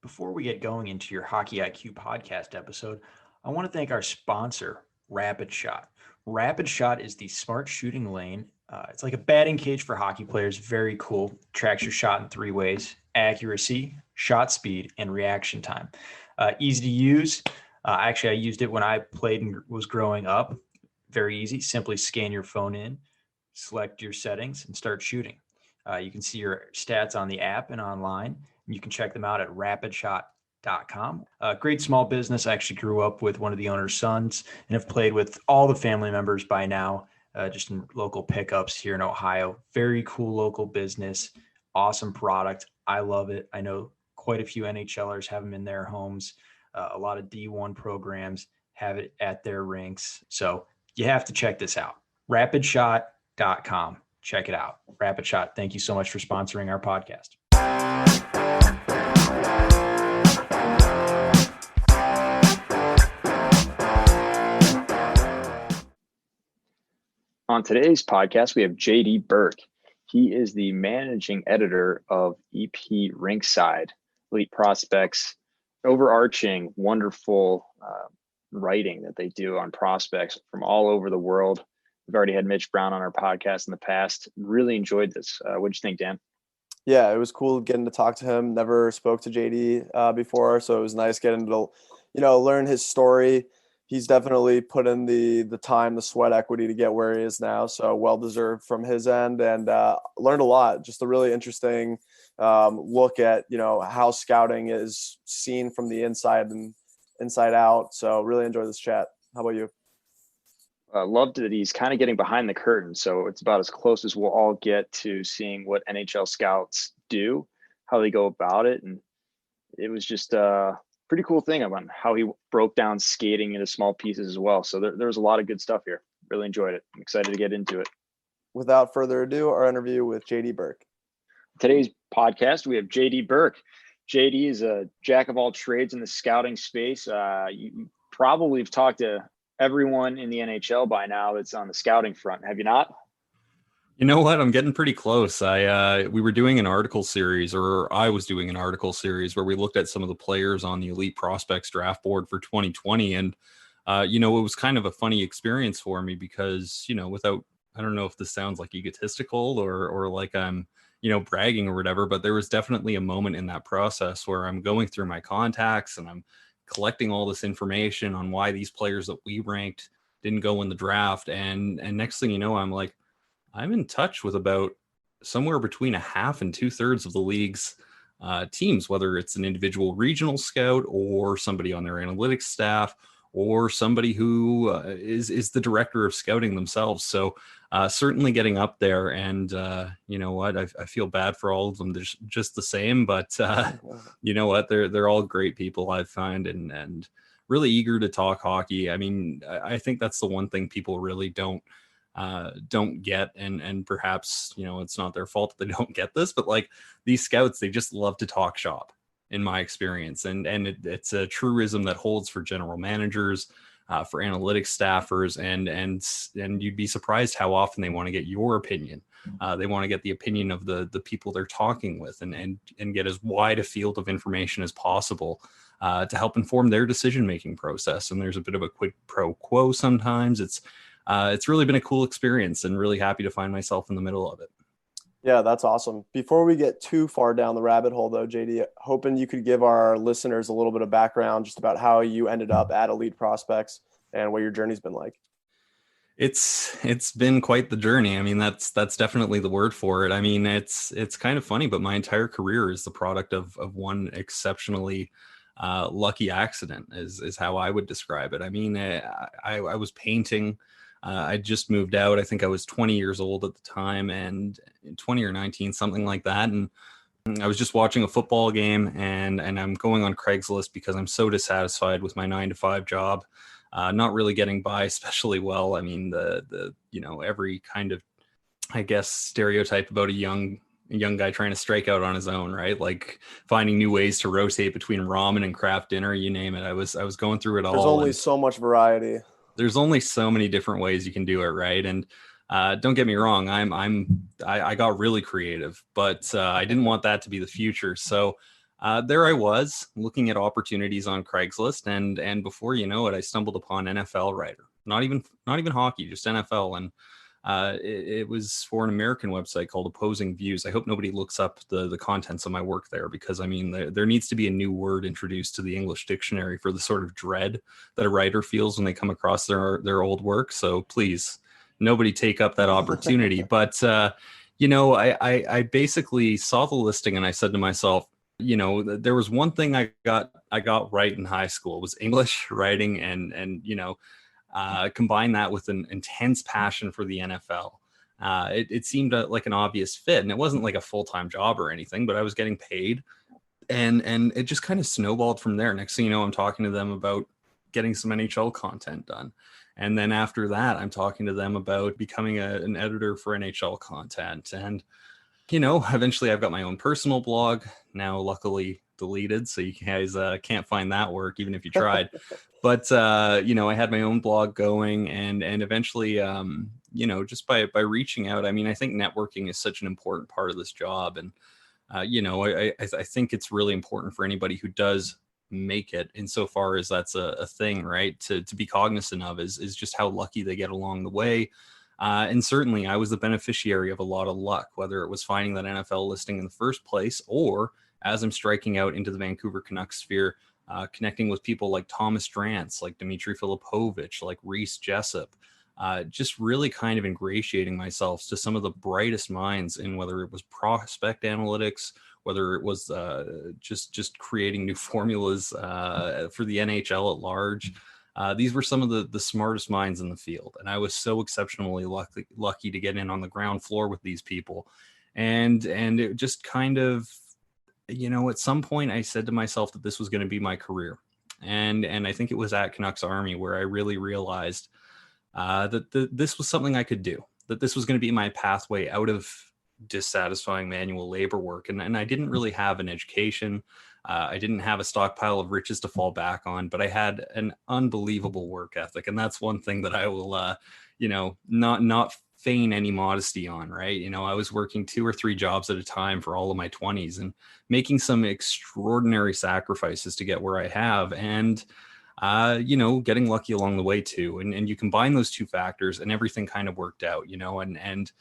Before we get going into your Hockey IQ podcast episode, I want to thank our sponsor, Rapid Shot. Rapid Shot is the smart shooting lane. It's like a batting cage for hockey players. Very cool. Tracks your shot in three ways: accuracy, shot speed, and reaction time. Easy to use. Actually, I used it when I played and was growing up. Very easy. Simply scan your phone in, select your settings, and start shooting. You can see your stats on the app and online. You can check them out at rapidshot.com. Great small business. I actually grew up with one of the owner's sons and have played with all the family members by now, just in local pickups here in Ohio. Very cool local business. Awesome product. I love it. I know quite a few NHLers have them in their homes. A lot of D1 programs have it at their rinks. So you have to check this out. Rapidshot.com. Check it out. Rapid Shot, thank you so much for sponsoring our podcast. On today's podcast, we have JD Burke. He is the managing editor of EP Rinkside, Elite Prospects, overarching, wonderful writing that they do on prospects from all over the world. We've already had Mitch Brown on our podcast in the past. Really enjoyed this. What'd you think, Dan? Yeah, it was cool getting to talk to him. Never spoke to JD before, so it was nice getting to, learn his story. He's definitely put in the time, the sweat equity to get where he is now. So well-deserved from his end, and learned a lot. Just a really interesting look at, how scouting is seen from the inside and inside out. So really enjoyed this chat. How about you? Loved that he's kind of getting behind the curtain. So it's about as close as we'll all get to seeing what NHL scouts do, how they go about it. And it was just a pretty cool thing about how he broke down skating into small pieces as well. So there was a lot of good stuff here. Really enjoyed it. I'm excited to get into it. Without further ado, our interview with JD Burke. Today's podcast, we have JD Burke. JD is a jack of all trades in the scouting space. You probably have talked to everyone in the NHL by now that's on the scouting front. Have you not? You know what? I'm getting pretty close. We were doing an article series, or I was doing an article series where we looked at some of the players on the Elite Prospects draft board for 2020. And, it was kind of a funny experience for me because, I don't know if this sounds like egotistical or like I'm, bragging or whatever, but there was definitely a moment in that process where I'm going through my contacts and I'm collecting all this information on why these players that we ranked didn't go in the draft. And next thing you know, I'm in touch with about somewhere between a half and 2/3 of the league's teams, whether it's an individual regional scout or somebody on their analytics staff or somebody who is the director of scouting themselves. So certainly getting up there, and you know what, I feel bad for all of them. They're just the same, but you know what, they're all great people, I find, and really eager to talk hockey. I mean, I think that's the one thing people really don't get, and perhaps, it's not their fault that they don't get this, but like these scouts, they just love to talk shop, in my experience. And it's a truism that holds for general managers, for analytics staffers, and you'd be surprised how often they want to get your opinion. They want to get the opinion of the people they're talking with, and get as wide a field of information as possible to help inform their decision-making process. And there's a bit of a quid pro quo sometimes. It's really been a cool experience, and really happy to find myself in the middle of it. Yeah, that's awesome. Before we get too far down the rabbit hole, though, JD, hoping you could give our listeners a little bit of background just about how you ended up at Elite Prospects and what your journey's been like. It's been quite the journey. I mean, that's definitely the word for it. I mean, it's kind of funny, but my entire career is the product of one exceptionally lucky accident, is how I would describe it. I mean, I was painting. I just moved out. I think I was 20 years old at the time, and 20 or 19, something like that. And I was just watching a football game, and I'm going on Craigslist because I'm so dissatisfied with my 9-to-5 job, not really getting by especially well. I mean, the every kind of, I guess, stereotype about a young guy trying to strike out on his own, right? Like finding new ways to rotate between ramen and craft dinner, you name it. I was going through it all. There's only so much variety. There's only so many different ways you can do it, right? And don't get me wrong, I got really creative, but I didn't want that to be the future. So there I was looking at opportunities on Craigslist, and before you know it, I stumbled upon NFL writer, not even hockey, just NFL. And it was for an American website called Opposing Views. I hope nobody looks up the contents of my work there, because I mean, there needs to be a new word introduced to the English dictionary for the sort of dread that a writer feels when they come across their old work. So please, nobody take up that opportunity. But I basically saw the listing and I said to myself, there was one thing I got right in high school. It was English writing, and combine that with an intense passion for the NFL. It seemed like an obvious fit, and it wasn't like a full-time job or anything, but I was getting paid, and it just kind of snowballed from there. Next thing you know, I'm talking to them about getting some NHL content done. And then after that, I'm talking to them about becoming an editor for NHL content. And, eventually I've got my own personal blog, now luckily deleted, so you guys can't find that work even if you tried. But I had my own blog going, and eventually just by reaching out, I mean, I think networking is such an important part of this job. And I think it's really important for anybody who does make it, insofar as that's a thing, right, to be cognizant of, is just how lucky they get along the way. And certainly I was the beneficiary of a lot of luck, whether it was finding that NFL listing in the first place, or as I'm striking out into the Vancouver Canucks sphere, connecting with people like Thomas Drance, like Dmitry Filipovich, like Reese Jessup, just really kind of ingratiating myself to some of the brightest minds in, whether it was prospect analytics, whether it was just creating new formulas for the NHL at large. These were some of the smartest minds in the field, and I was so exceptionally lucky to get in on the ground floor with these people. And it just kind of, at some point I said to myself that this was going to be my career. And I think it was at Canucks Army where I really realized that this was something I could do, that this was going to be my pathway out of dissatisfying manual labor work. And I didn't really have an education. I didn't have a stockpile of riches to fall back on, but I had an unbelievable work ethic. And that's one thing that I will, not feign any modesty on, right? I was working 2 or 3 jobs at a time for all of my 20s and making some extraordinary sacrifices to get where I have. And, getting lucky along the way too. And you combine those two factors and everything kind of worked out, and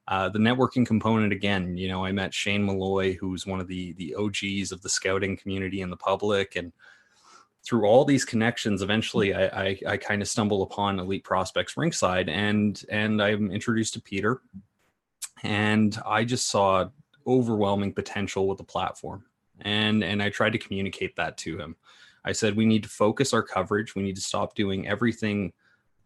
the networking component, again, I met Shane Malloy, who's one of the OGs of the scouting community and the public. And through all these connections, eventually I kind of stumble upon Elite Prospects Rinkside, and I'm introduced to Peter, and I just saw overwhelming potential with the platform. And I tried to communicate that to him. I said, we need to focus our coverage. We need to stop doing everything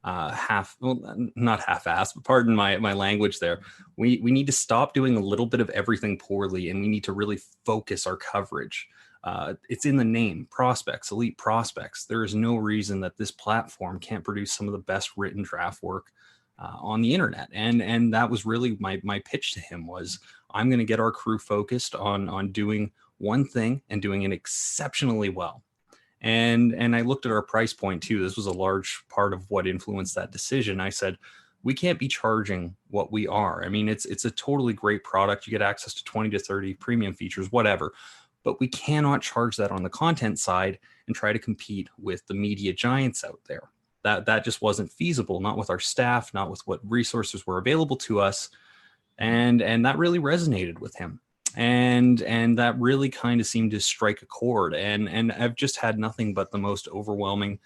not half-assed, but pardon my language there. We need to stop doing a little bit of everything poorly, and we need to really focus our coverage. It's in the name, prospects, elite prospects. There is no reason that this platform can't produce some of the best written draft work on the internet. And that was really my pitch to him was, I'm going to get our crew focused on doing one thing and doing it exceptionally well. And I looked at our price point too. This was a large part of what influenced that decision. I said, we can't be charging what we are. I mean, it's a totally great product. You get access to 20 to 30 premium features, whatever, but we cannot charge that on the content side and try to compete with the media giants out there. That just wasn't feasible, not with our staff, not with what resources were available to us. And that really resonated with him. And that really kind of seemed to strike a chord. And I've just had nothing but the most overwhelming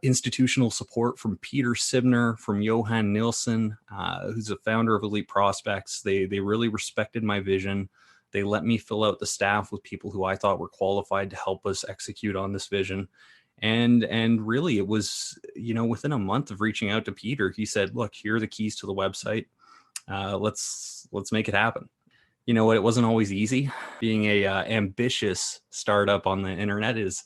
institutional support from Peter Sibner, from Johan Nilsson, who's the founder of Elite Prospects. They really respected my vision. They let me fill out the staff with people who I thought were qualified to help us execute on this vision. And really it was, within a month of reaching out to Peter, he said, look, here are the keys to the website. Let's make it happen. You know what? It wasn't always easy. Being a ambitious startup on the internet is,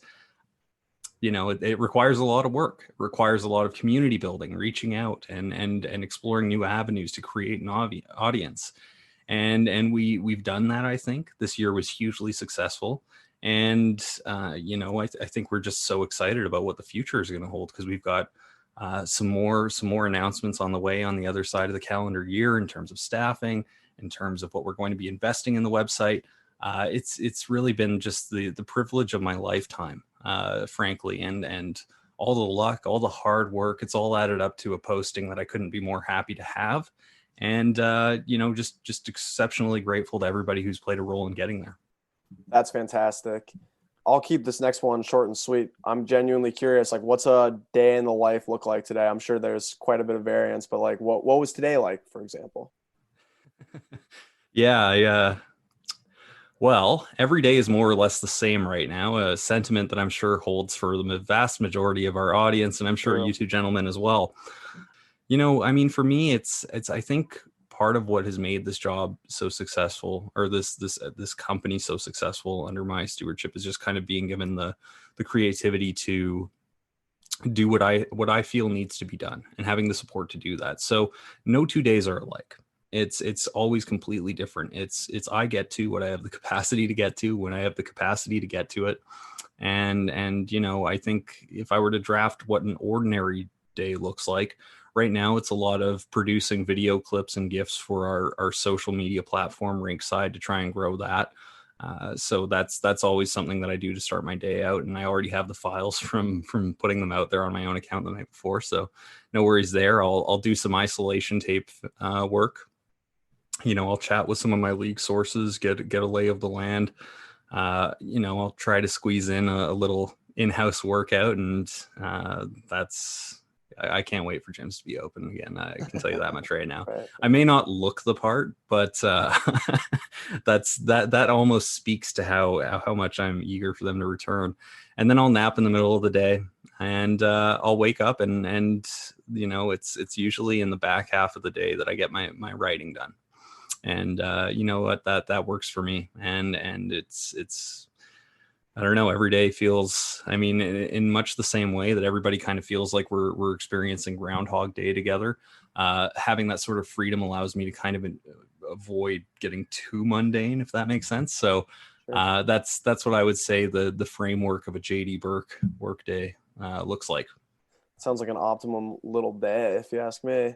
it requires a lot of work. It requires a lot of community building, reaching out and exploring new avenues to create an audience. And we've done that. I think this year was hugely successful. And I think we're just so excited about what the future is going to hold, because we've got some more announcements on the way on the other side of the calendar year in terms of staffing, in terms of what we're going to be investing in the website. it's really been just the privilege of my lifetime, frankly, and all the luck, all the hard work, it's all added up to a posting that I couldn't be more happy to have. And, just exceptionally grateful to everybody who's played a role in getting there. That's fantastic. I'll keep this next one short and sweet. I'm genuinely curious, like, what's a day in the life look like today? I'm sure there's quite a bit of variance, but like, what was today like, for example? Yeah. Well, every day is more or less the same right now, a sentiment that I'm sure holds for the vast majority of our audience, and I'm sure you two gentlemen as well. I mean, for me, it's I think part of what has made this job so successful, or this company so successful under my stewardship, is just kind of being given the creativity to do what I feel needs to be done, and having the support to do that. So no 2 days are alike. It's always completely different. It's I get to what I have the capacity to get to when I have the capacity to get to it. And I think if I were to draft what an ordinary day looks like right now, it's a lot of producing video clips and GIFs for our social media platform, Rinkside, to try and grow that. So that's always something that I do to start my day out. And I already have the files from putting them out there on my own account the night before. So no worries there. I'll do some isolation tape work. I'll chat with some of my league sources, get a lay of the land. I'll try to squeeze in a little in-house workout, and I can't wait for gyms to be open again. I can tell you that much right now. Right. I may not look the part, but that almost speaks to how much I'm eager for them to return. And then I'll nap in the middle of the day, and I'll wake up and it's usually in the back half of the day that I get my writing done. And you know what, that works for me. And it's I don't know, every day feels, I mean, in much the same way that everybody kind of feels like we're experiencing Groundhog Day together. Having that sort of freedom allows me to kind of avoid getting too mundane, if that makes sense. So that's what I would say the framework of a JD Burke workday looks like. Sounds like an optimum little day, if you ask me.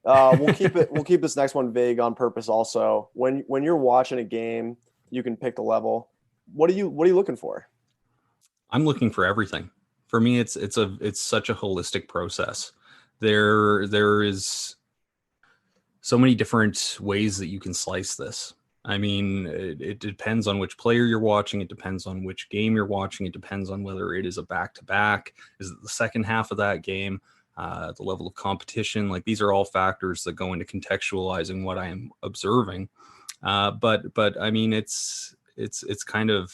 We'll keep this next one vague on purpose. Also, when you're watching a game, you can pick the level. What are you looking for? I'm looking for everything. For me, it's such a holistic process. There is so many different ways that you can slice this. I mean, it depends on which player you're watching. It depends on which game you're watching. It depends on whether it is a back-to-back. Is it the second half of that game? The level of competition, like these are all factors that go into contextualizing what I am observing. But I mean, it's kind of,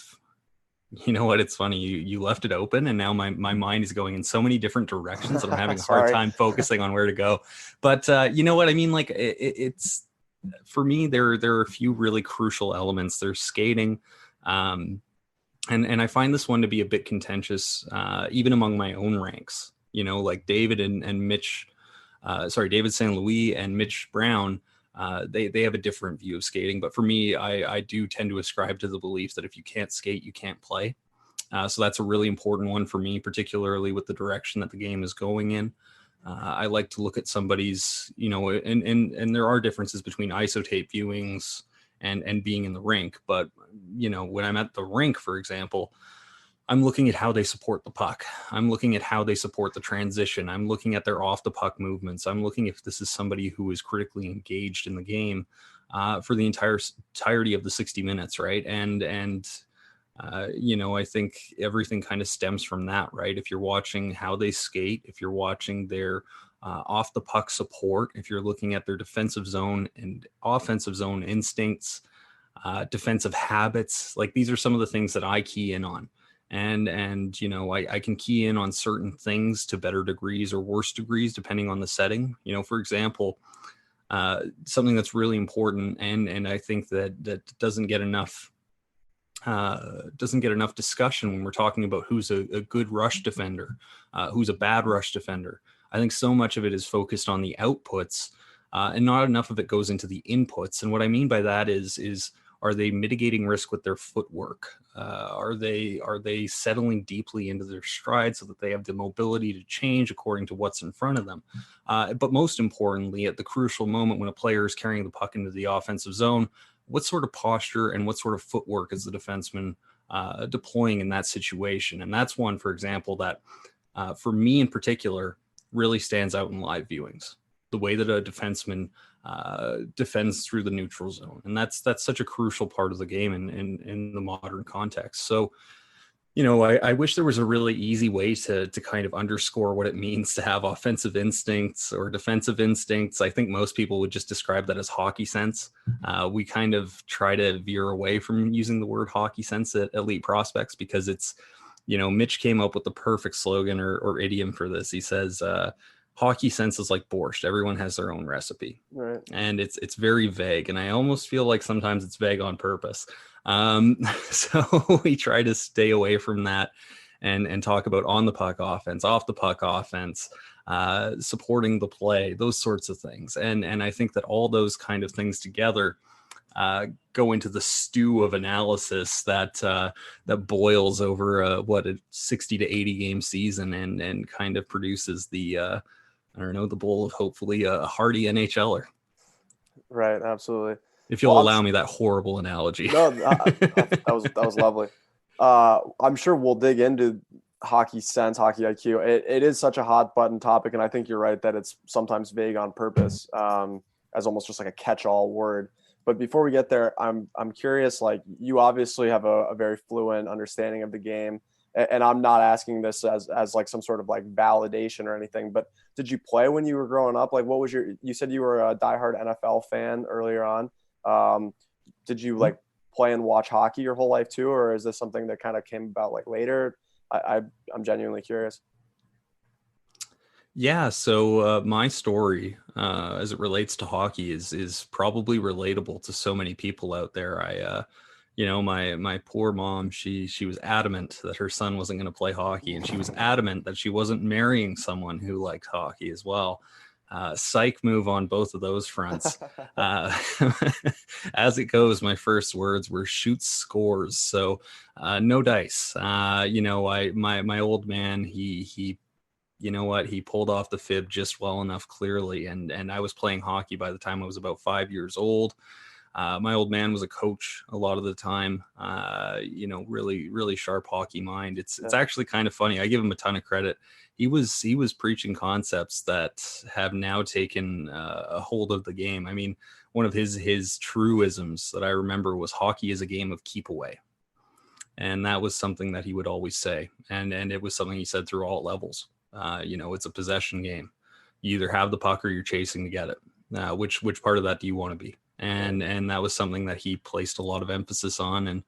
you know what, it's funny. You left it open, and now my mind is going in so many different directions that I'm having a hard time focusing on where to go. But you know what I mean? Like it's for me, there are a few really crucial elements. There's skating. And I find this one to be a bit contentious, even among my own ranks. Like David and Mitch, David St. Louis and Mitch Brown, they have a different view of skating. But for me, I do tend to ascribe to the belief that if you can't skate, you can't play. So that's a really important one for me, particularly with the direction that the game is going in. I like to look at somebody's, and there are differences between isotape viewings and being in the rink. But, when I'm at the rink, for example, I'm looking at how they support the puck. I'm looking at how they support the transition. I'm looking at their off the puck movements. I'm looking if this is somebody who is critically engaged in the game for the entirety of the 60 minutes, right? And I think everything kind of stems from that, right? If you're watching how they skate, if you're watching their off the puck support, if you're looking at their defensive zone and offensive zone instincts, defensive habits, like these are some of the things that I key in on. And I can key in on certain things to better degrees or worse degrees, depending on the setting. For example, something that's really important, and I think that doesn't get enough discussion when we're talking about who's a good rush defender, who's a bad rush defender. I think so much of it is focused on the outputs, and not enough of it goes into the inputs. And what I mean by that is are they mitigating risk with their footwork? Are they settling deeply into their stride so that they have the mobility to change according to what's in front of them? But most importantly, at the crucial moment when a player is carrying the puck into the offensive zone, what sort of posture and what sort of footwork is the defenseman deploying in that situation. And that's one, for example, that for me in particular really stands out in live viewings, the way that a defenseman defends through the neutral zone. And that's such a crucial part of the game in the modern context. So, I wish there was a really easy way to kind of underscore what it means to have offensive instincts or defensive instincts. I think most people would just describe that as hockey sense. We kind of try to veer away from using the word hockey sense at Elite Prospects because it's, Mitch came up with the perfect slogan or idiom for this. He says, hockey sense is like borscht. Everyone has their own recipe. Right. And it's very vague. And I almost feel like sometimes it's vague on purpose. So we try to stay away from that and talk about on the puck offense, off the puck offense, supporting the play, those sorts of things. And I think that all those kind of things together go into the stew of analysis that boils over a 60 to 80 game season and kind of produces the bowl of hopefully a hardy NHLer. Right. Absolutely. If you'll allow me that horrible analogy. No, that was lovely. I'm sure we'll dig into hockey sense, hockey IQ. It is such a hot button topic, and I think you're right that it's sometimes vague on purpose, as almost just like a catch-all word. But before we get there, I'm curious. Like, you obviously have a very fluent understanding of the game, and I'm not asking this as like some sort of like validation or anything. But did you play when you were growing up? Like, what was you said you were a diehard NFL fan earlier on. Did you like play and watch hockey your whole life too, or is this something that kind of came about like later? I'm genuinely curious. Yeah, so my story as it relates to hockey is probably relatable to so many people out there. My poor mom, she was adamant that her son wasn't going to play hockey, and she was adamant that she wasn't marrying someone who liked hockey as well. Psych move on both of those fronts. As it goes, my first words were shoot scores. So no dice. My old man, he pulled off the fib just well enough, clearly. And I was playing hockey by the time I was about 5 years old. My old man was a coach a lot of the time, really, really sharp hockey mind. It's actually kind of funny. I give him a ton of credit. He was preaching concepts that have now taken a hold of the game. I mean, one of his truisms that I remember was hockey is a game of keep away. And that was something that he would always say. And it was something he said through all levels. It's a possession game. You either have the puck or you're chasing to get it. Which part of that do you want to be? And that was something that he placed a lot of emphasis on. And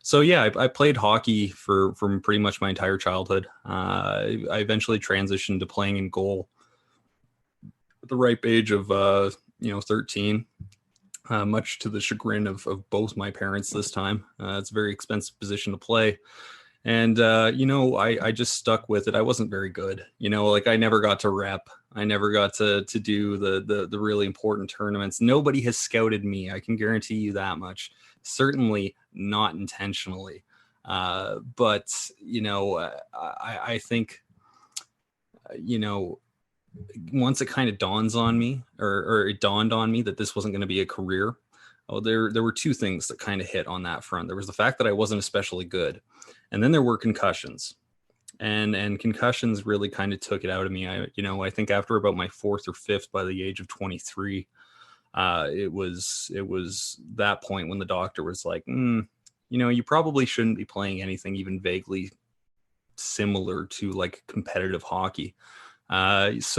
so, yeah, I played hockey from pretty much my entire childhood. I eventually transitioned to playing in goal at the ripe age of 13, much to the chagrin of both my parents this time. It's a very expensive position to play. And, I just stuck with it. I wasn't very good, I never got to rep. I never got to do the really important tournaments. Nobody has scouted me. I can guarantee you that much. Certainly not intentionally. But I think, once it kind of dawns on me or it dawned on me that this wasn't going to be a career. There were two things that kind of hit on that front. There was the fact that I wasn't especially good. And then there were concussions, and concussions really kind of took it out of me. I think after about my fourth or fifth, by the age of 23, it was that point when the doctor was like, you probably shouldn't be playing anything even vaguely similar to like competitive hockey. That's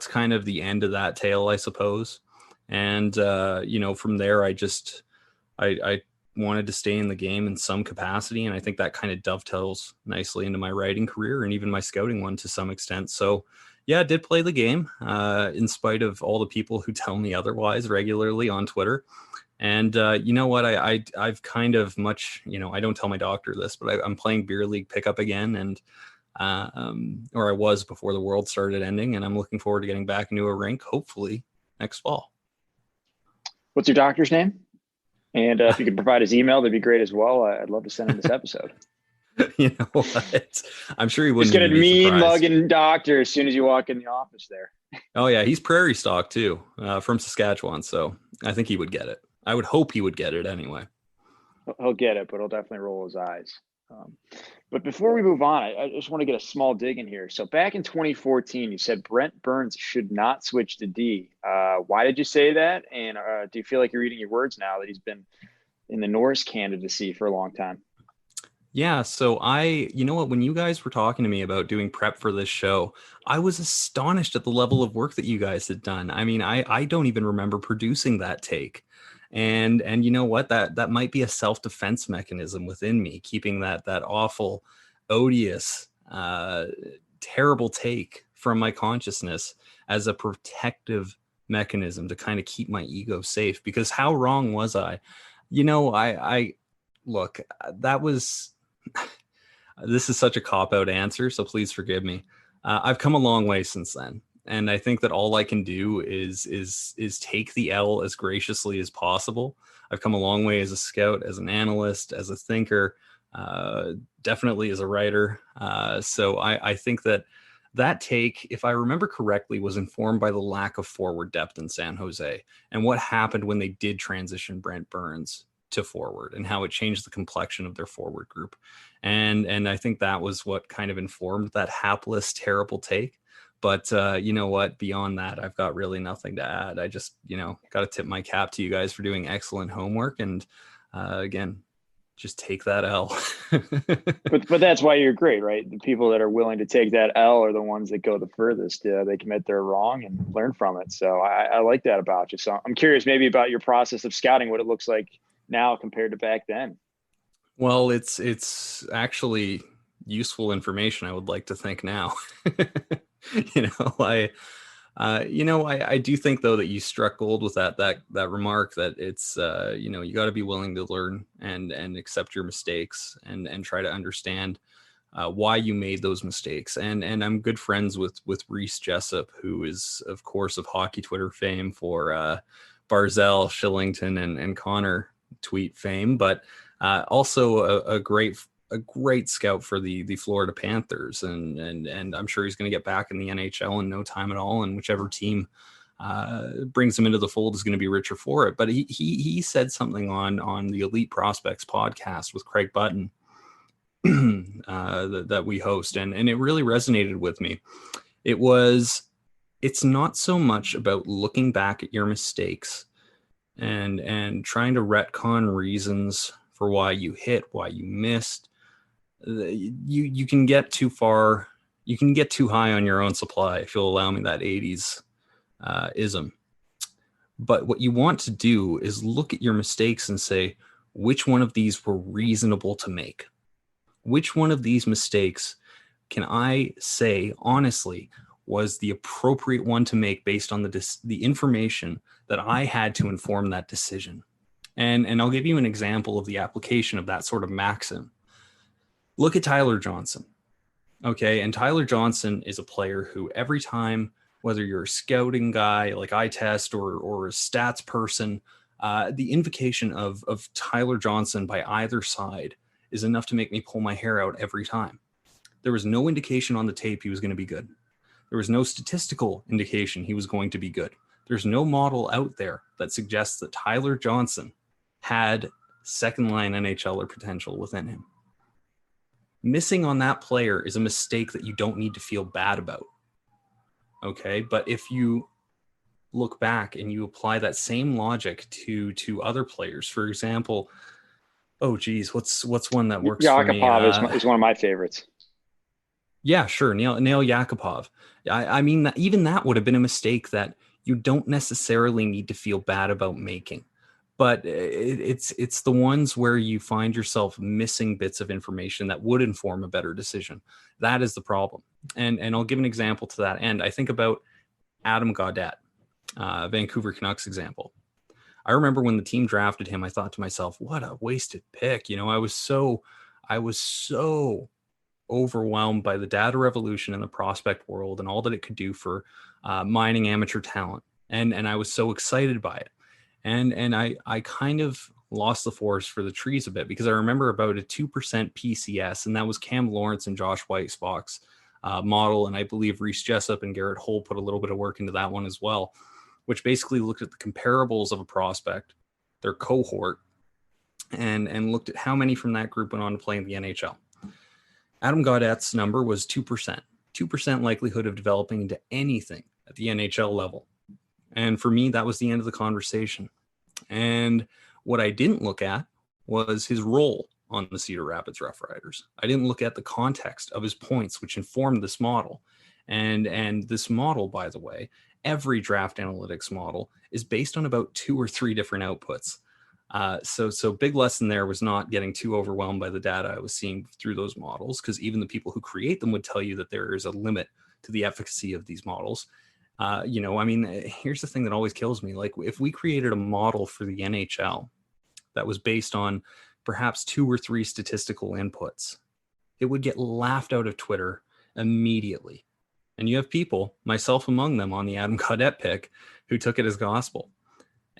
kind of the end of that tale, I suppose. And, from there, I wanted to stay in the game in some capacity. And I think that kind of dovetails nicely into my writing career and even my scouting one to some extent. So yeah, I did play the game, in spite of all the people who tell me otherwise regularly on Twitter. And you know what, I've kind of much, I don't tell my doctor this, but I'm playing beer league pickup again. And, or I was before the world started ending, and I'm looking forward to getting back into a rink, hopefully next fall. What's your doctor's name? And if you could provide his email, that'd be great as well. I'd love to send him this episode. You know what? I'm sure he wouldn't. Just get a mean mugging doctor as soon as you walk in the office there. Oh yeah, he's prairie stock too, from Saskatchewan. So I think he would get it. I would hope he would get it anyway. He'll get it, but he'll definitely roll his eyes. But before we move on, I just want to get a small dig in here. So back in 2014, you said Brent Burns should not switch to D. Why did you say that? And do you feel like you're eating your words now that he's been in the Norris candidacy for a long time? Yeah, so you know what, when you guys were talking to me about doing prep for this show, I was astonished at the level of work that you guys had done. I mean, I don't even remember producing that take. And you know what, that might be a self-defense mechanism within me, keeping that awful, odious, terrible take from my consciousness as a protective mechanism to kind of keep my ego safe. Because how wrong was I? You know, I look, that was this is such a cop-out answer, so please forgive me. I've come a long way since then, and I think that all I can do is take the L as graciously as possible. I've come a long way as a scout, as an analyst, as a thinker, definitely as a writer. So I think that take, if I remember correctly, was informed by the lack of forward depth in San Jose and what happened when they did transition Brent Burns to forward and how it changed the complexion of their forward group. And I think that was what kind of informed that hapless, terrible take. But you know what, beyond that, I've got really nothing to add. I just, got to tip my cap to you guys for doing excellent homework. And again, just take that L. but that's why you're great, right? The people that are willing to take that L are the ones that go the furthest. They admit they're wrong and learn from it. So I like that about you. So I'm curious maybe about your process of scouting, what it looks like now compared to back then. Well, it's actually useful information, I would like to think now. I do think though that you struck gold with that remark that it's you got to be willing to learn and accept your mistakes and try to understand why you made those mistakes. And I'm good friends with Reese Jessup, who is of course of hockey Twitter fame for Barzell, Shillington, and Connor tweet fame, but also a great scout for the Florida Panthers, and I'm sure he's going to get back in the NHL in no time at all, and whichever team brings him into the fold is going to be richer for it. But he said something on the Elite Prospects podcast with Craig Button that we host, and it really resonated with me. It's not so much about looking back at your mistakes and trying to retcon reasons for why you hit, why you missed. You can get too far, you can get too high on your own supply, if you'll allow me that 80s ism. But what you want to do is look at your mistakes and say, which one of these were reasonable to make? Which one of these mistakes can I say honestly was the appropriate one to make based on the information that I had to inform that decision? And I'll give you an example of the application of that sort of maxim. Look at Tyler Johnson. Okay, and Tyler Johnson is a player who every time, whether you're a scouting guy like I test or a stats person, the invocation of Tyler Johnson by either side is enough to make me pull my hair out every time. There was no indication on the tape he was going to be good. There was no statistical indication he was going to be good. There's no model out there that suggests that Tyler Johnson had second-line NHLer potential within him. Missing on that player is a mistake that you don't need to feel bad about. Okay, but if you look back and you apply that same logic to other players, for example, what's one that works for me? Yakupov is one of my favorites. Yeah, sure, Nail Yakupov. I mean, even that would have been a mistake that you don't necessarily need to feel bad about making. But it's the ones where you find yourself missing bits of information that would inform a better decision. That is the problem. And I'll give an example to that end. I think about Adam Gaudette, Vancouver Canucks example. I remember when the team drafted him, I thought to myself, what a wasted pick. I was so overwhelmed by the data revolution in the prospect world and all that it could do for mining amateur talent. And I was so excited by it. And I kind of lost the forest for the trees a bit because I remember about a 2% PCS, and that was Cam Lawrence and Josh Weissbach's model, and I believe Reese Jessup and Garrett Hull put a little bit of work into that one as well, which basically looked at the comparables of a prospect, their cohort, and looked at how many from that group went on to play in the NHL. Adam Gaudette's number was 2%. 2% likelihood of developing into anything at the NHL level. And for me, that was the end of the conversation. And what I didn't look at was his role on the Cedar Rapids Rough Riders. I didn't look at the context of his points, which informed this model. And this model, by the way, every draft analytics model is based on about 2 or 3 different outputs. So big lesson there was not getting too overwhelmed by the data I was seeing through those models, because even the people who create them would tell you that there is a limit to the efficacy of these models. Here's the thing that always kills me. Like, if we created a model for the NHL that was based on perhaps 2 or 3 statistical inputs, it would get laughed out of Twitter immediately. And you have people, myself among them, on the Adam Gaudette pick who took it as gospel.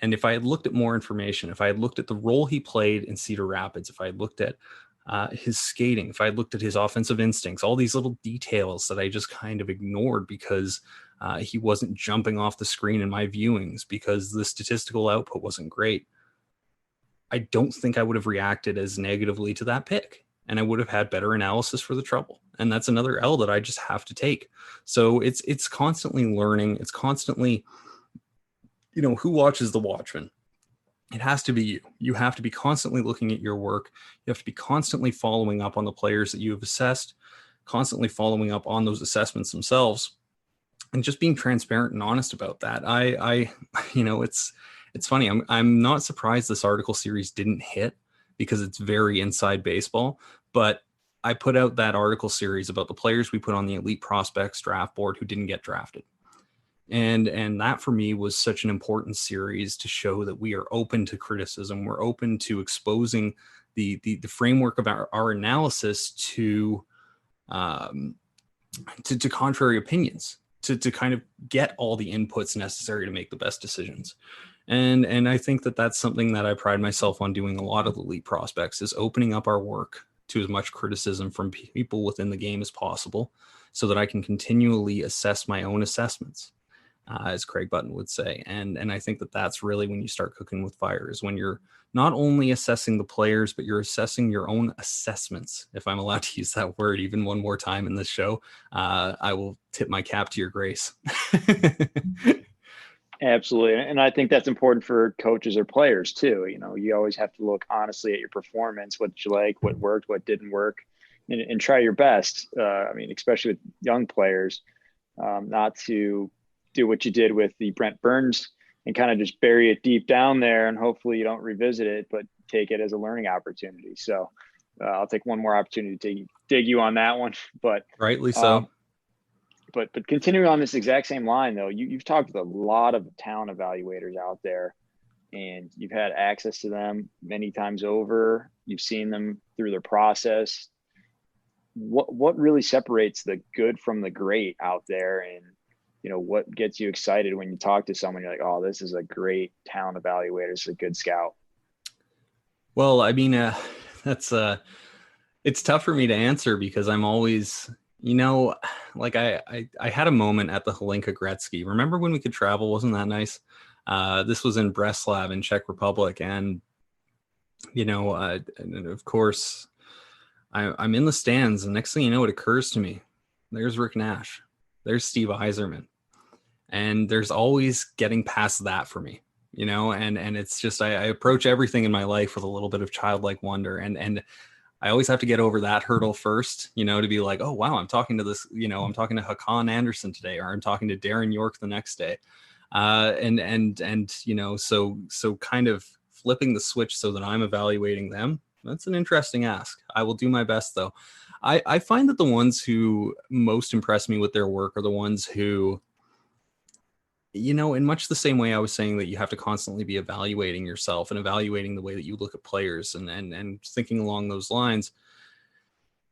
And if I had looked at more information, if I had looked at the role he played in Cedar Rapids, if I had looked at his skating, if I had looked at his offensive instincts, all these little details that I just kind of ignored because he wasn't jumping off the screen in my viewings, because the statistical output wasn't great, I don't think I would have reacted as negatively to that pick. And I would have had better analysis for the trouble. And that's another L that I just have to take. So it's constantly learning. It's constantly, who watches the Watchmen? It has to be you. You have to be constantly looking at your work. You have to be constantly following up on the players that you have assessed, constantly following up on those assessments themselves, and just being transparent and honest about that. It's funny. I'm not surprised this article series didn't hit, because it's very inside baseball. But I put out that article series about the players we put on the Elite Prospects draft board who didn't get drafted. And that for me was such an important series to show that we are open to criticism. We're open to exposing the framework of our analysis to contrary opinions, to kind of get all the inputs necessary to make the best decisions. And I think that that's something that I pride myself on doing a lot of Elite Prospects, is opening up our work to as much criticism from people within the game as possible, so that I can continually assess my own assessments, as Craig Button would say. And I think that that's really when you start cooking with fire, is when you're not only assessing the players, but you're assessing your own assessments. If I'm allowed to use that word even one more time in this show, I will tip my cap to your grace. Absolutely. And I think that's important for coaches or players too. You always have to look honestly at your performance, what you like, what worked, what didn't work, and try your best. Especially with young players, not to do what you did with the Brent Burns and kind of just bury it deep down there and hopefully you don't revisit it, but take it as a learning opportunity. So I'll take one more opportunity to dig you on that one, but rightly so. But continuing on this exact same line, though, you've talked with a lot of talent evaluators out there, and you've had access to them many times over. You've seen them through their process. What really separates the good from the great out there, and what gets you excited when you talk to someone? You're like, oh, this is a great talent evaluator. This is a good scout. Well, that's it's tough for me to answer, because I'm always, I had a moment at the Hlinka Gretzky. Remember when we could travel? Wasn't that nice? This was in Breslav in Czech Republic. And, and of course, I'm in the stands. And next thing you know, it occurs to me, there's Rick Nash. There's Steve Yzerman. And there's always getting past that for me, and it's just, I approach everything in my life with a little bit of childlike wonder. And I always have to get over that hurdle first, to be like, oh, wow, I'm talking to this, I'm talking to Hakan Anderson today, or I'm talking to Darren York the next day. So kind of flipping the switch so that I'm evaluating them. That's an interesting ask. I will do my best, though. I find that the ones who most impress me with their work are the ones who, in much the same way I was saying that you have to constantly be evaluating yourself and evaluating the way that you look at players and thinking along those lines,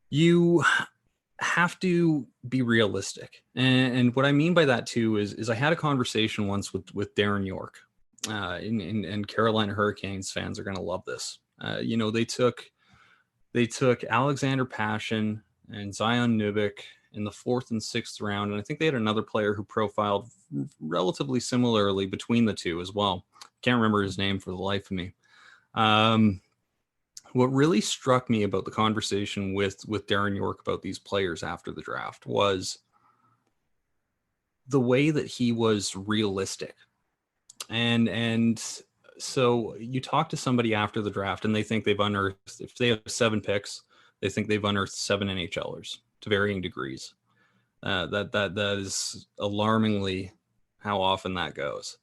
you have to be realistic. And what I mean by that too is I had a conversation once with Darren York, and Carolina Hurricanes fans are going to love this. They took Alexander Pashin and Zion Nubik in the 4th and 6th round. And I think they had another player who profiled relatively similarly between the two as well. Can't remember his name for the life of me. What really struck me about the conversation with Darren York about these players after the draft was the way that he was realistic. And so you talk to somebody after the draft and they think they've unearthed, if they have 7 picks, they think they've unearthed 7 NHLers to varying degrees. That is alarmingly how often that goes.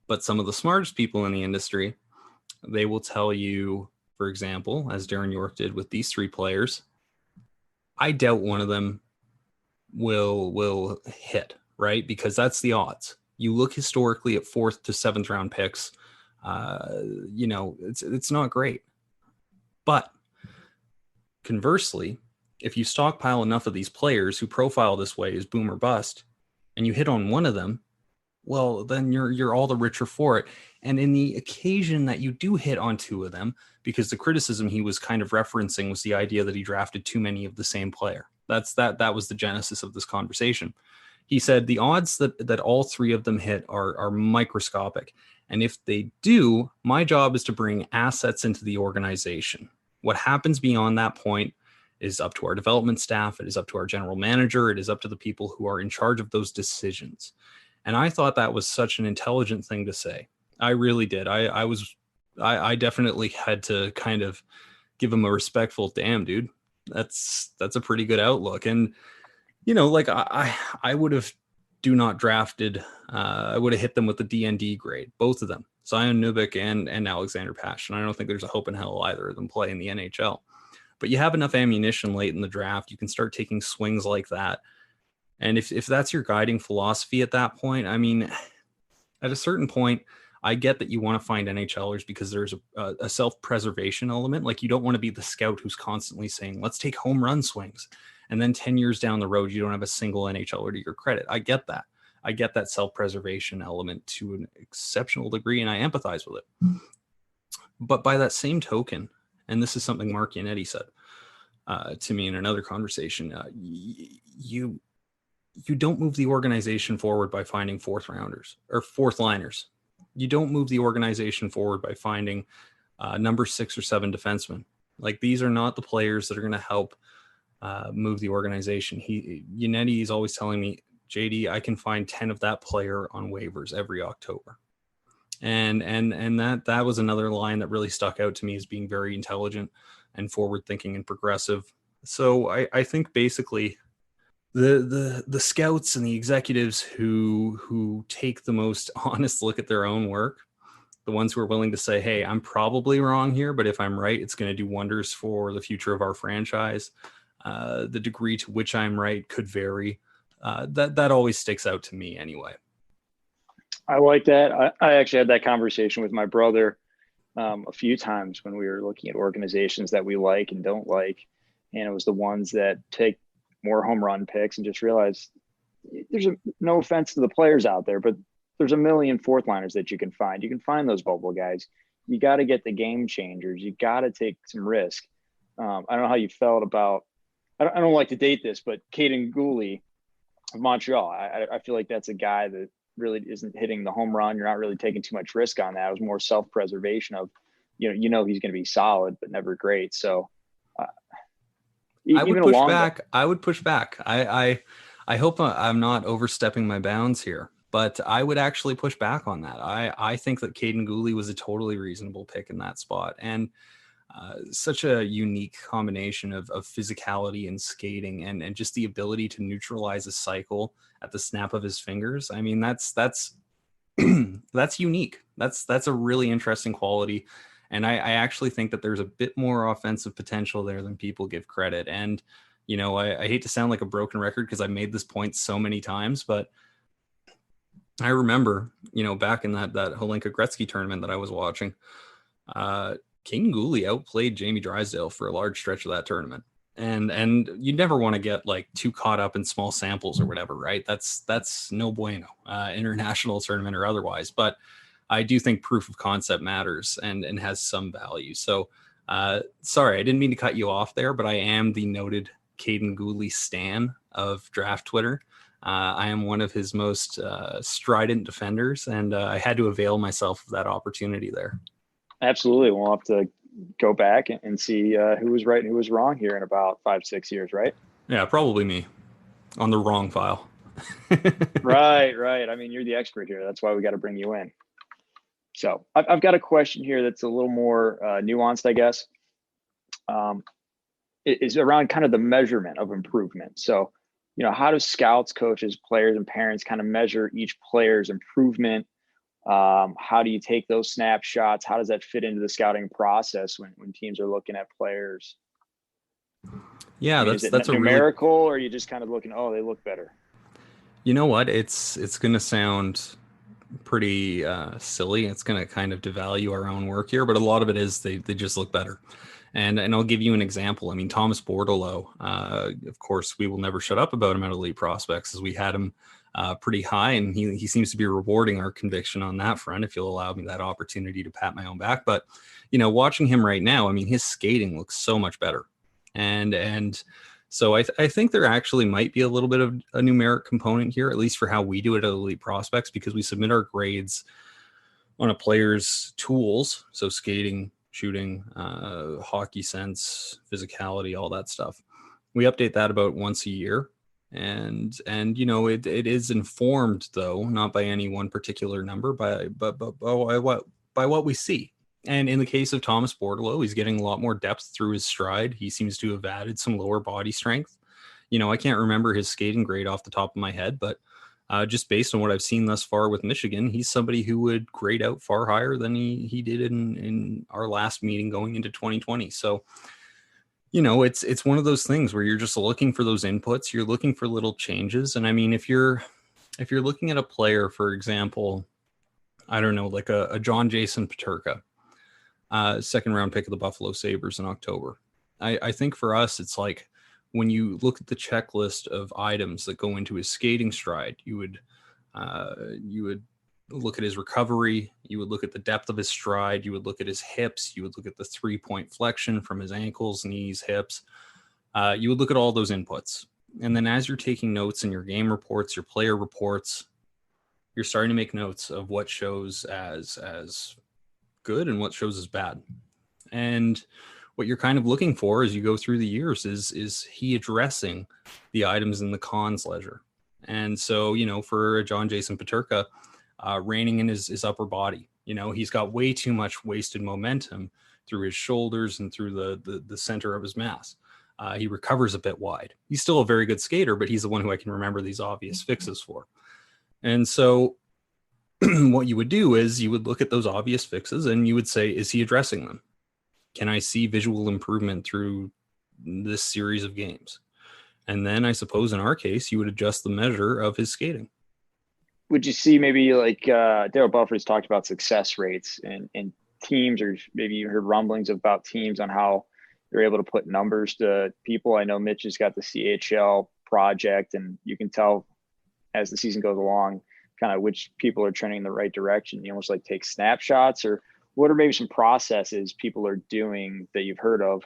But some of the smartest people in the industry, they will tell you, for example, as Darren York did with these 3 players, I doubt one of them will hit, right? Because that's the odds. You look historically at 4th to 7th round picks, it's not great. But conversely, if you stockpile enough of these players who profile this way as boom or bust, and you hit on one of them, well, then you're all the richer for it. And in the occasion that you do hit on 2 of them, because the criticism he was kind of referencing was the idea that he drafted too many of the same player. That was the genesis of this conversation. He said the odds that all 3 of them hit are microscopic. And if they do, my job is to bring assets into the organization. What happens beyond that point is up to our development staff. It is up to our general manager. It is up to the people who are in charge of those decisions. And I thought that was such an intelligent thing to say. I really did. I definitely had to kind of give him a respectful, damn, dude, that's a pretty good outlook. And, like I would have drafted, I would have hit them with the DND grade, both of them, Zion Nubik and Alexander Pash. And I don't think there's a hope in hell either of them play in the NHL. But you have enough ammunition late in the draft, you can start taking swings like that. And if that's your guiding philosophy at that point, I mean, at a certain point, I get that you want to find NHLers because there's a self-preservation element. Like, you don't want to be the scout who's constantly saying, let's take home run swings. And then 10 years down the road, you don't have a single NHLer to your credit. I get that. I get that self-preservation element to an exceptional degree, and I empathize with it. But by that same token, and this is something Mark Yannetti said to me in another conversation, you don't move the organization forward by finding 4th rounders or 4th liners. You don't move the organization forward by finding number 6 or 7 defensemen. Like, these are not the players that are going to help move the organization. Yannetti is always telling me, JD, I can find 10 of that player on waivers every October. And that was another line that really stuck out to me as being very intelligent and forward thinking and progressive. So I think basically the scouts and the executives who take the most honest look at their own work, the ones who are willing to say, hey, I'm probably wrong here, but if I'm right, it's going to do wonders for the future of our franchise. The degree to which I'm right could vary. That always sticks out to me anyway. I like that. I actually had that conversation with my brother a few times when we were looking at organizations that we like and don't like. And it was the ones that take more home run picks, and just realize there's no offense to the players out there, but there's a million 4th liners that you can find. You can find those bubble guys. You got to get the game changers. You got to take some risk. I don't know how you felt about, I don't like to date this, but Caden Gooley of Montreal. I feel like that's a guy that really isn't hitting the home run. You're not really taking too much risk on that. It was more self-preservation of, he's going to be solid, but never great. So I would push back. I hope I'm not overstepping my bounds here, but I would actually push back on that. I think that Caden Gooley was a totally reasonable pick in that spot. And such a unique combination of physicality and skating and just the ability to neutralize a cycle at the snap of his fingers. I mean, that's that's unique. That's a really interesting quality. And I actually think that there's a bit more offensive potential there than people give credit. And, I hate to sound like a broken record because I made this point so many times, but I remember, back in that Holinka Gretzky tournament that I was watching, Caden Gooley outplayed Jamie Drysdale for a large stretch of that tournament. And you never want to get like too caught up in small samples or whatever, right? That's no bueno, international tournament or otherwise. But I do think proof of concept matters and has some value. So sorry, I didn't mean to cut you off there, but I am the noted Caden Gooley stan of draft Twitter. I am one of his most strident defenders, and I had to avail myself of that opportunity there. Absolutely. We'll have to go back and see who was right and who was wrong here in about 5-6 years, right? Yeah, probably me on the wrong file. Right. I mean, you're the expert here. That's why we got to bring you in. So I've got a question here that's a little more nuanced, I guess. It is around kind of the measurement of improvement. So, how do scouts, coaches, players, and parents kind of measure each player's improvement? How do you take those snapshots? How does that fit into the scouting process when teams are looking at players? Yeah, that's a numerical, or are you just kind of looking, oh, they look better? You know what? It's going to sound pretty silly. It's going to kind of devalue our own work here, but a lot of it is they just look better. And I'll give you an example. I mean, Thomas Bordelot, of course, we will never shut up about him at Elite Prospects, as we had him pretty high, and he seems to be rewarding our conviction on that front, if you'll allow me that opportunity to pat my own back. But, watching him right now, I mean, his skating looks so much better. And so I think there actually might be a little bit of a numeric component here, at least for how we do it at Elite Prospects, because we submit our grades on a player's tools. So skating, shooting, hockey sense, physicality, all that stuff. We update that about once a year. And it is informed, though, not by any one particular number, but by what we see. And in the case of Thomas Bordelot, he's getting a lot more depth through his stride. He seems to have added some lower body strength. I can't remember his skating grade off the top of my head, but just based on what I've seen thus far with Michigan, he's somebody who would grade out far higher than he did in our last meeting going into 2020. So, it's one of those things where you're just looking for those inputs. You're looking for little changes. And I mean, if you're looking at a player, for example, I don't know, like a John Jason Peterka, second round pick of the Buffalo Sabres in October. I think for us, it's like, when you look at the checklist of items that go into his skating stride, you would look at his recovery, you would look at the depth of his stride, you would look at his hips, you would look at the 3-point flexion from his ankles, knees, hips. You would look at all those inputs. And then as you're taking notes in your game reports, your player reports, you're starting to make notes of what shows as good and what shows as bad. And what you're kind of looking for as you go through the years is he addressing the items in the cons ledger. And so, for John Jason Peterka, reining in his upper body, he's got way too much wasted momentum through his shoulders and through the center of his mass. He recovers a bit wide. He's still a very good skater, but he's the one who I can remember these obvious fixes for. And so what you would do is you would look at those obvious fixes and you would say, is he addressing them? Can I see visual improvement through this series of games? And then I suppose in our case, you would adjust the measure of his skating. Would you see maybe like Daryl Buffer's talked about success rates and teams, or maybe you heard rumblings about teams on how they're able to put numbers to people? I know Mitch has got the CHL project, and you can tell as the season goes along kind of which people are trending in the right direction. You almost like take snapshots, or what are maybe some processes people are doing that you've heard of,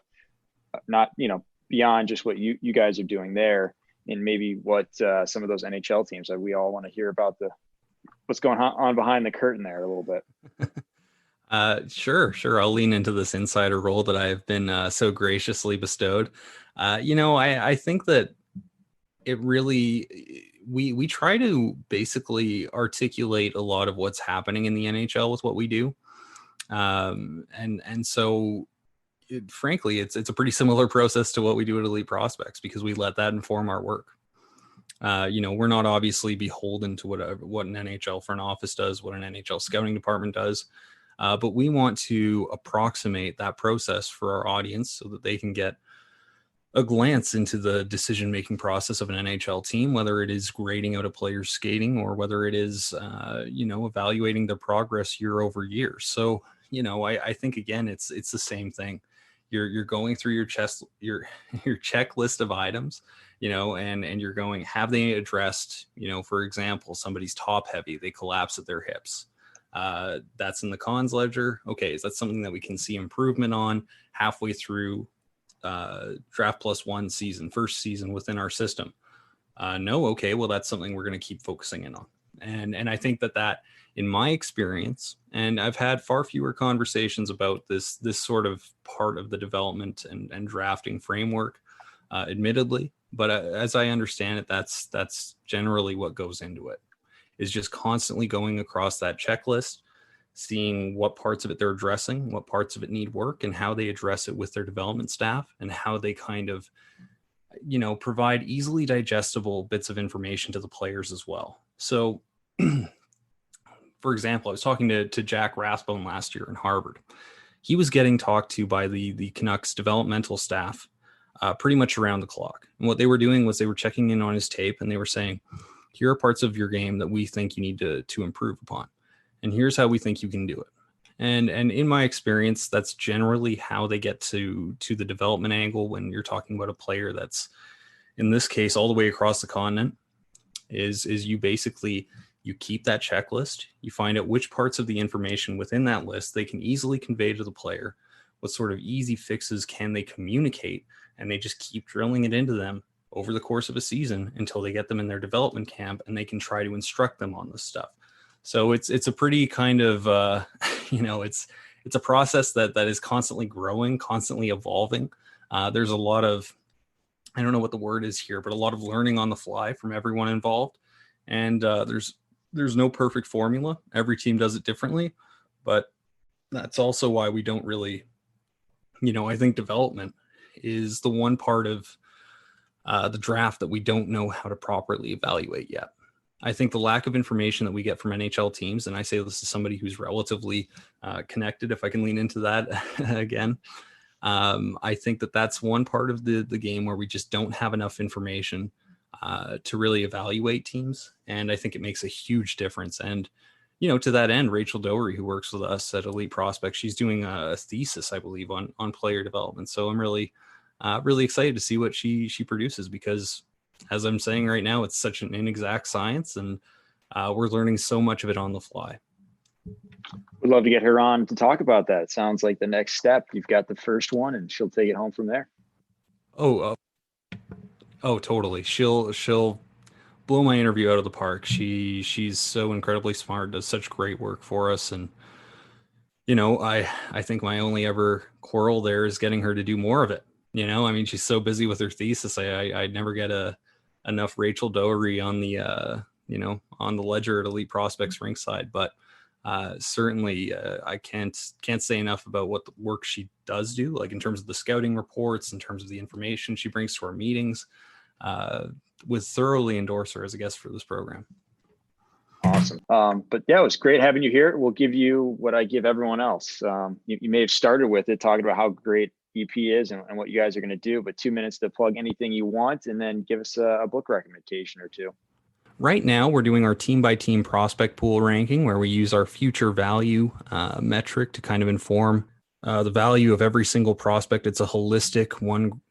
not, beyond just what you guys are doing there, and maybe what some of those NHL teams, that we all want to hear about what's going on behind the curtain there a little bit. Sure. I'll lean into this insider role that I've been so graciously bestowed. I think that it really, we try to basically articulate a lot of what's happening in the NHL with what we do. And so frankly, it's a pretty similar process to what we do at Elite Prospects, because we let that inform our work. We're not obviously beholden to what an NHL front office does, what an NHL scouting department does. But we want to approximate that process for our audience so that they can get a glance into the decision-making process of an NHL team, whether it is grading out a player's skating or whether it is, evaluating their progress year over year. So, I think again, it's the same thing. You're going through your checklist of items, and you're going, have they addressed, for example, somebody's top heavy, they collapse at their hips. That's in the cons ledger. Okay, is that something that we can see improvement on halfway through Draft Plus One season, first season within our system. No, okay, well, that's something we're going to keep focusing in on. And I think that in my experience, and I've had far fewer conversations about this sort of part of the development and drafting framework, admittedly, but as I understand it, that's generally what goes into it, is just constantly going across that checklist, seeing what parts of it they're addressing, what parts of it need work, and how they address it with their development staff, and how they kind of, provide easily digestible bits of information to the players as well. So, for example, I was talking to Jack Rathbone last year in Harvard. He was getting talked to by the Canucks developmental staff pretty much around the clock. And what they were doing was they were checking in on his tape, and they were saying, here are parts of your game that we think you need to improve upon. And here's how we think you can do it. And in my experience, that's generally how they get to the development angle when you're talking about a player that's, in this case, all the way across the continent, is you keep that checklist, you find out which parts of the information within that list they can easily convey to the player, what sort of easy fixes can they communicate, and they just keep drilling it into them over the course of a season until they get them in their development camp and they can try to instruct them on this stuff. So it's a pretty kind of, it's a process that is constantly growing, constantly evolving. There's a lot of, I don't know what the word is here, but a lot of learning on the fly from everyone involved. And there's no perfect formula. Every team does it differently, but that's also why we don't really, I think development is the one part of the draft that we don't know how to properly evaluate yet. I think the lack of information that we get from NHL teams, and I say this is somebody who's relatively connected, if I can lean into that again, I think that's one part of the game where we just don't have enough information to really evaluate teams. And I think it makes a huge difference. And, to that end, Rachel Doherty, who works with us at Elite Prospects, she's doing a thesis, I believe, on player development. So I'm really excited to see what she produces, because as I'm saying right now, it's such an inexact science, and we're learning so much of it on the fly. We'd love to get her on to talk about that. It sounds like the next step. You've got the first one, and she'll take it home from there. Oh, totally. She'll blow my interview out of the park. She's so incredibly smart, does such great work for us, and I think my only ever quarrel there is getting her to do more of it. She's so busy with her thesis. I'd never get enough Rachel Doherty on the on the ledger at Elite Prospects Rinkside, but certainly I can't say enough about what the work she does do, like in terms of the scouting reports, in terms of the information she brings to our meetings. Would thoroughly endorse her as a guest for this program. Awesome. But yeah, it was great having you here. We'll give you what I give everyone else. You may have started with it, talking about how great EP is and what you guys are going to do, but 2 minutes to plug anything you want, and then give us a book recommendation or two. Right now, we're doing our team-by-team prospect pool ranking, where we use our future value metric to kind of inform the value of every single prospect. It's a holistic,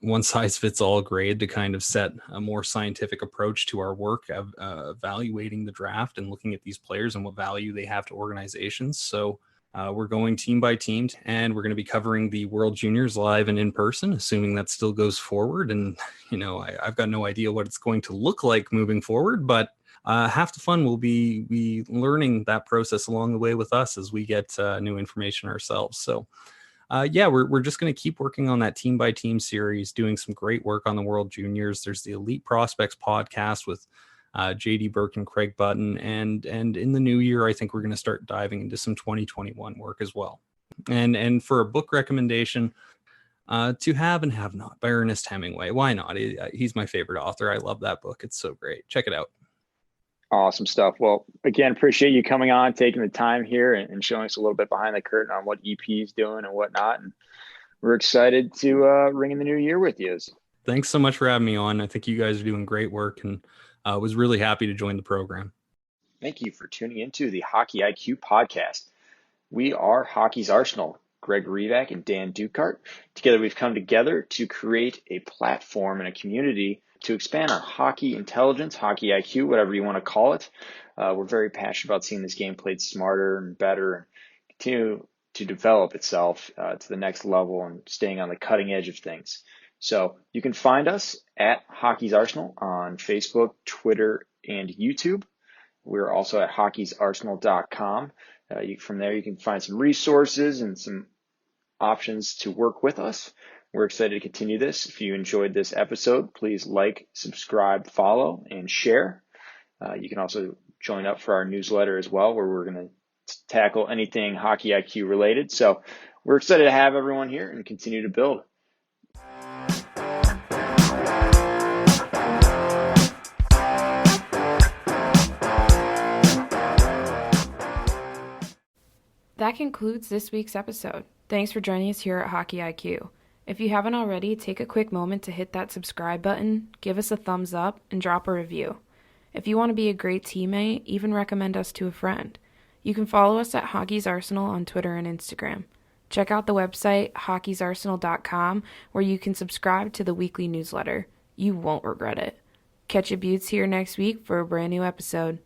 one-size-fits-all grade to kind of set a more scientific approach to our work of evaluating the draft and looking at these players and what value they have to organizations. So we're going team by team, and we're going to be covering the World Juniors live and in person, assuming that still goes forward. And, I've got no idea what it's going to look like moving forward, but half the fun will be learning that process along the way with us as we get new information ourselves. So we're just going to keep working on that team by team series, doing some great work on the World Juniors. There's the Elite Prospects podcast with JD Burke and Craig Button. And in the new year, I think we're going to start diving into some 2021 work as well. And for a book recommendation, To Have and Have Not by Ernest Hemingway. Why not? He's my favorite author. I love that book. It's so great. Check it out. Awesome stuff. Well, again, appreciate you coming on, taking the time here and showing us a little bit behind the curtain on what EP is doing and whatnot. And we're excited to ring in the new year with you. Thanks so much for having me on. I think you guys are doing great work, and was really happy to join the program. Thank you for tuning into the Hockey IQ podcast. We are Hockey's Arsenal, Greg Revac and Dan Dukart. Together, we've come together to create a platform and a community to expand our hockey intelligence, hockey IQ, whatever you want to call it. We're very passionate about seeing this game played smarter and better and continue to develop itself to the next level and staying on the cutting edge of things. So you can find us at Hockey's Arsenal on Facebook, Twitter, and YouTube. We're also at hockeysarsenal.com. From there, you can find some resources and some options to work with us. We're excited to continue this. If you enjoyed this episode, please like, subscribe, follow, and share. You can also join up for our newsletter as well, where we're going to tackle anything Hockey IQ related. So we're excited to have everyone here and continue to build. That concludes this week's episode. Thanks for joining us here at Hockey IQ. If you haven't already, take a quick moment to hit that subscribe button, give us a thumbs up, and drop a review. If you want to be a great teammate, even recommend us to a friend. You can follow us at Hockey's Arsenal on Twitter and Instagram. Check out the website, hockeysarsenal.com, where you can subscribe to the weekly newsletter. You won't regret it. Catch you beauts here next week for a brand new episode.